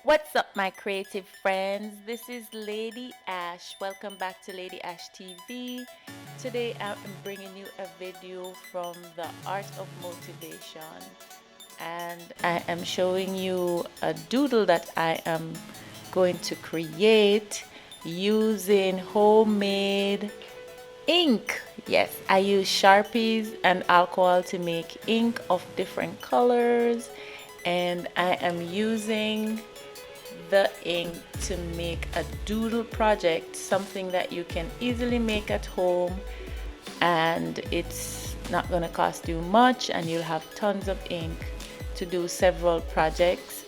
What's up, my creative friends? This is Lady Ash. Welcome back to Lady Ash TV. Today I'm bringing you a video from the Art of Motivation, and I am showing you a doodle that I am going to create using homemade ink. Yes, I use sharpies and alcohol to make ink of different colors, and I am using the ink to make a doodle project, something that you can easily make at home, and it's not going to cost you much, and you'll have tons of ink to do several projects.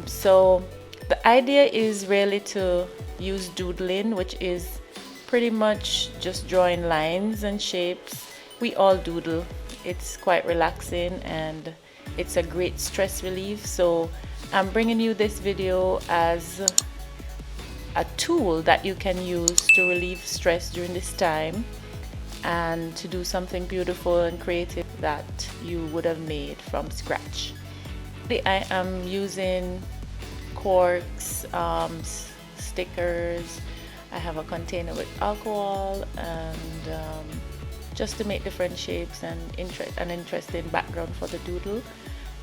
So the idea is really to use doodling, which is pretty much just drawing lines and shapes. We all doodle. It's quite relaxing and it's a great stress relief. So I'm bringing you this video as a tool that you can use to relieve stress during this time and to do something beautiful and creative that you would have made from scratch. I am using corks, stickers. I have a container with alcohol and just to make different shapes and an interesting background for the doodle.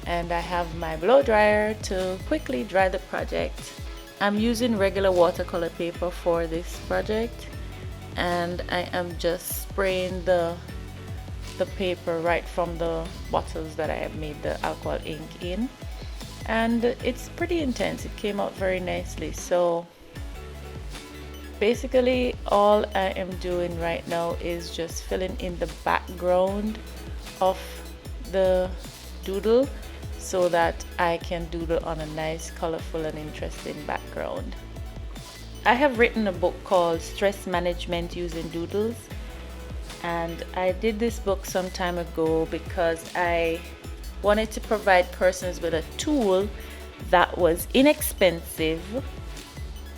And I have my blow dryer to quickly dry the project. I'm using regular watercolor paper for this project, and I am just spraying the paper right from the bottles that I have made the alcohol ink in, and it's pretty intense. It came out very nicely. So basically all I am doing right now is just filling in the background of the doodle so that I can doodle on a nice, colorful and interesting background. I have written a book called Stress Management Using Doodles, and I did this book some time ago because I wanted to provide persons with a tool that was inexpensive,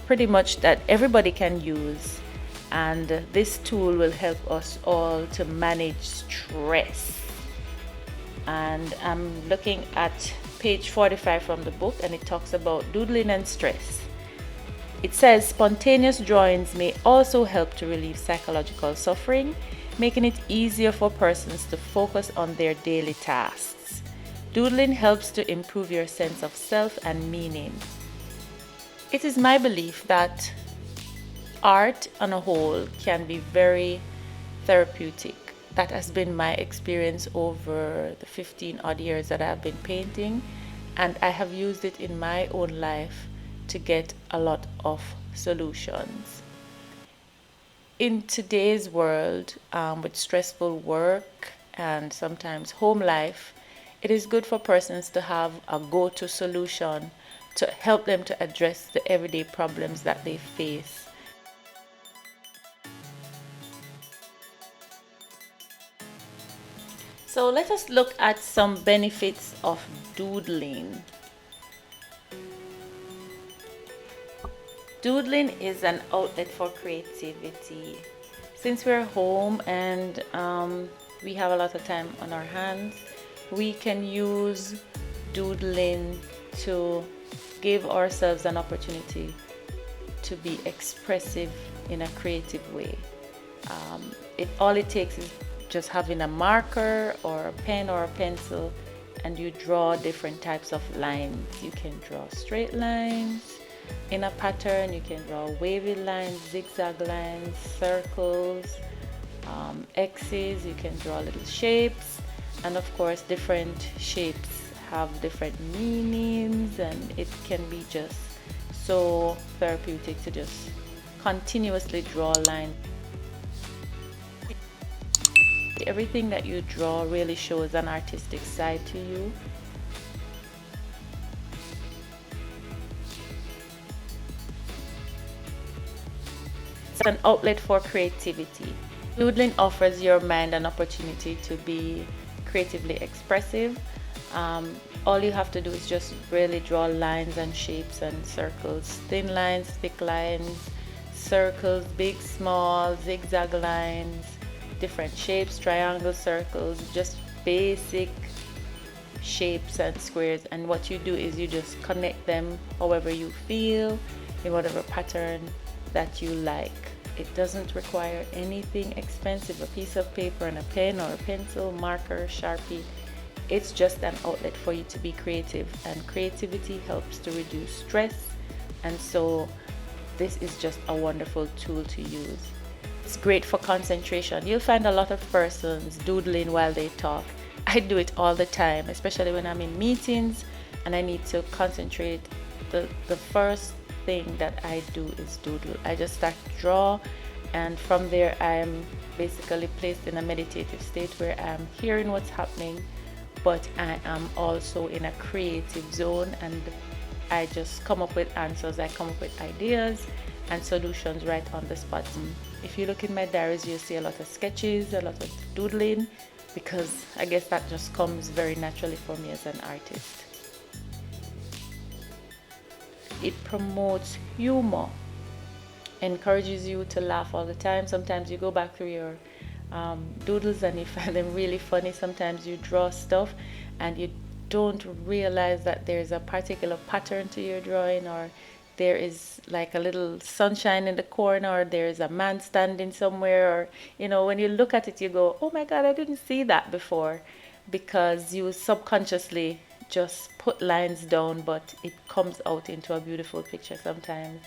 pretty much that everybody can use, and this tool will help us all to manage stress. And I'm looking at page 45 from the book, and it talks about doodling and stress. It says spontaneous drawings may also help to relieve psychological suffering, making it easier for persons to focus on their daily tasks. Doodling helps to improve your sense of self and meaning. It is my belief that art on a whole can be very therapeutic. That has been my experience over the 15 odd years that I've been painting, and I have used it in my own life to get a lot of solutions. In today's world, with stressful work and sometimes home life, it is good for persons to have a go-to solution to help them to address the everyday problems that they face. So let us look at some benefits of doodling. Doodling is an outlet for creativity. Since we're home and we have a lot of time on our hands, we can use doodling to give ourselves an opportunity to be expressive in a creative way. All it takes is just having a marker or a pen or a pencil, and you draw different types of lines. You can draw straight lines in a pattern, you can draw wavy lines, zigzag lines, circles, X's, you can draw little shapes, and of course different shapes have different meanings, and it can be just so therapeutic to just continuously draw lines. Everything that you draw really shows an artistic side to you. It's an outlet for creativity. Doodling offers your mind an opportunity to be creatively expressive. All you have to do is just really draw lines and shapes and circles, thin lines, thick lines, circles, big, small, zigzag lines, different shapes, triangles, circles, just basic shapes and squares, and what you do is you just connect them however you feel in whatever pattern that you like. It doesn't require anything expensive, a piece of paper and a pen or a pencil, marker, sharpie. It's just an outlet for you to be creative, and creativity helps to reduce stress, and so this is just a wonderful tool to use. It's great for concentration. You'll find a lot of persons doodling while they talk. I do it all the time, especially when I'm in meetings and I need to concentrate. The first thing that I do is doodle. I just start to draw, and from there I'm basically placed in a meditative state where I'm hearing what's happening, but I am also in a creative zone, and I just come up with answers. I come up with ideas and solutions right on the spot. If you look in my diaries, you'll see a lot of sketches, a lot of doodling, because I guess that just comes very naturally for me as an artist. It promotes humor, encourages you to laugh all the time. Sometimes you go back through your doodles and you find them really funny. Sometimes you draw stuff and you don't realize that there's a particular pattern to your drawing, or there is like a little sunshine in the corner, or there's a man standing somewhere, or when you look at it you go, oh my god, I didn't see that before, because you subconsciously just put lines down, but it comes out into a beautiful picture sometimes,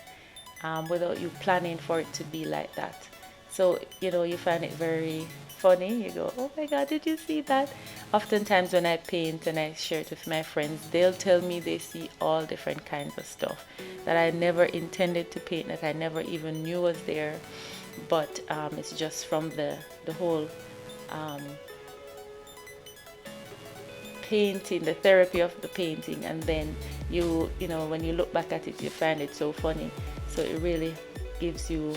without you planning for it to be like that. So you find it very funny. You go, oh my god, did you see that? Oftentimes when I paint and I share it with my friends, they'll tell me they see all different kinds of stuff that I never intended to paint, that I never even knew was there, but it's just from the whole painting, the therapy of the painting, and then when you look back at it, you find it so funny. So it really gives you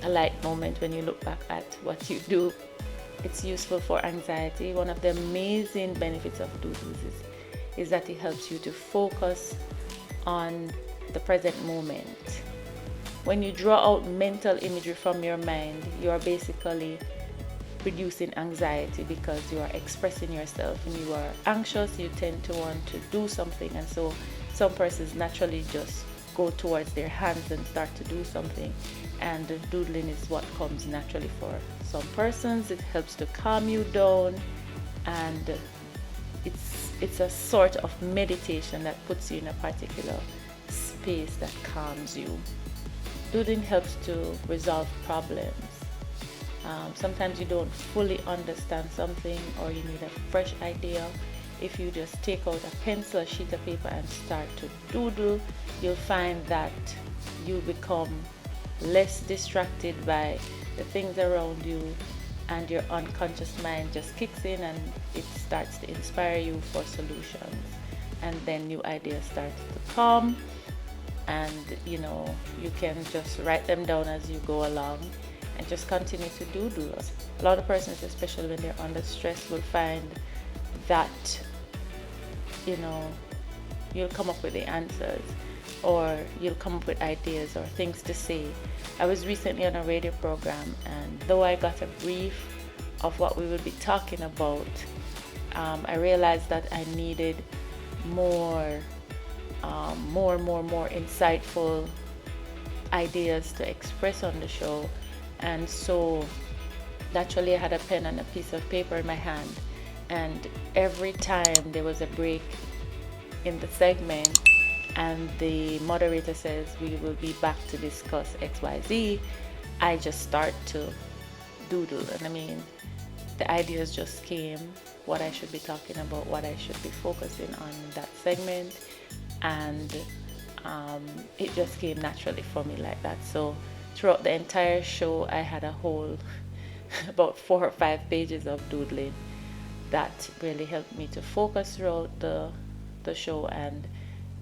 a light moment when you look back at what you do. It's useful for anxiety. One of the amazing benefits of Doodles is that it helps you to focus on the present moment. When you draw out mental imagery from your mind, you are basically reducing anxiety, because you are expressing yourself. And you are anxious, you tend to want to do something, and so some persons naturally just go towards their hands and start to do something, and doodling is what comes naturally for some persons. It helps to calm you down, and it's a sort of meditation that puts you in a particular space that calms you. Doodling helps to resolve problems. Sometimes you don't fully understand something, or you need a fresh idea. If you just take out a pencil, a sheet of paper, and start to doodle, you'll find that you become less distracted by the things around you, and your unconscious mind just kicks in and it starts to inspire you for solutions, and then new ideas start to come, and you can just write them down as you go along and just continue to doodle. A lot of persons, especially when they're under stress, will find that you'll come up with the answers, or you'll come up with ideas or things to say. I was recently on a radio program, and though I got a brief of what we would be talking about, I realized that I needed more insightful ideas to express on the show. And so naturally I had a pen and a piece of paper in my hand, and every time there was a break in the segment and the moderator says we will be back to discuss XYZ, I just start to doodle. And the ideas just came, what I should be talking about, what I should be focusing on in that segment, and it just came naturally for me like that. So throughout the entire show I had a whole about 4 or 5 pages of doodling that really helped me to focus throughout the show and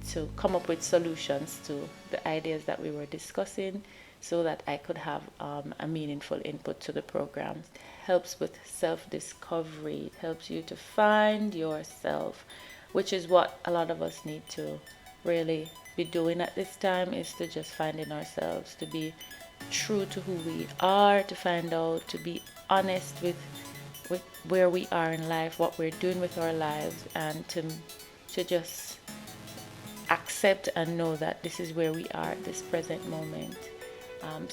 to come up with solutions to the ideas that we were discussing, so that I could have a meaningful input to the program. It helps with self-discovery. It helps you to find yourself, which is what a lot of us need to really be doing at this time, is to just finding ourselves, to be true to who we are, to find out, to be honest with with where we are in life, what we're doing with our lives, and to just accept and know that this is where we are at this present moment.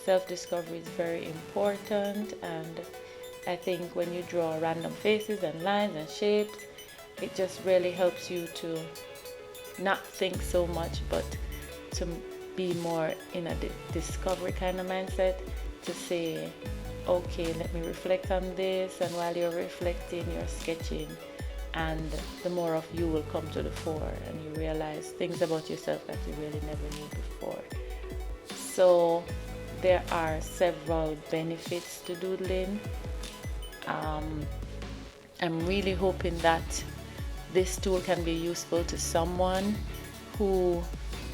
Self-discovery is very important, and I think when you draw random faces and lines and shapes, it just really helps you to not think so much, but to be more in a discovery kind of mindset, to say, okay, let me reflect on this, and while you're reflecting, you're sketching, and the more of you will come to the fore, and you realize things about yourself that you really never knew before. So there are several benefits to doodling. I'm really hoping that this tool can be useful to someone who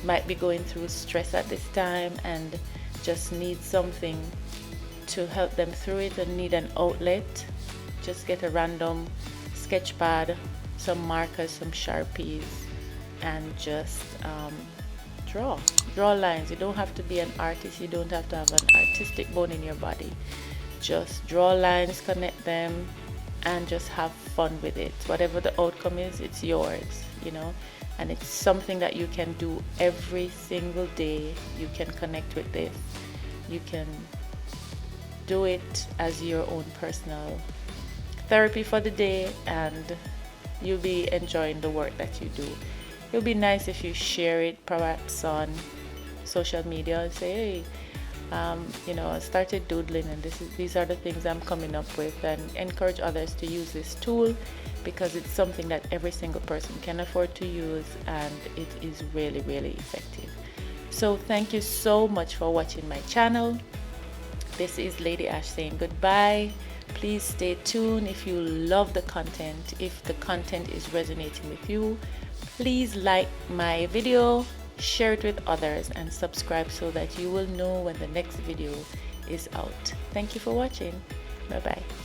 might be going through stress at this time and just need something to help them through it and need an outlet. Just get a random sketch pad, some markers, some sharpies, and just draw lines. You don't have to be an artist, you don't have to have an artistic bone in your body. Just draw lines, connect them, and just have fun with it. Whatever the outcome is, it's yours, you know. And it's something that you can do every single day. You can connect with this. You can do it as your own personal therapy for the day, and you'll be enjoying the work that you do. It'll be nice if you share it perhaps on social media and say, hey, I started doodling, and these are the things I'm coming up with, and encourage others to use this tool, because it's something that every single person can afford to use, and it is really, really effective. So thank you so much for watching my channel. This is Lady Ash saying goodbye. Please stay tuned if you love the content. If the content is resonating with you, please like my video, share it with others, and subscribe so that you will know when the next video is out. Thank you for watching. Bye bye.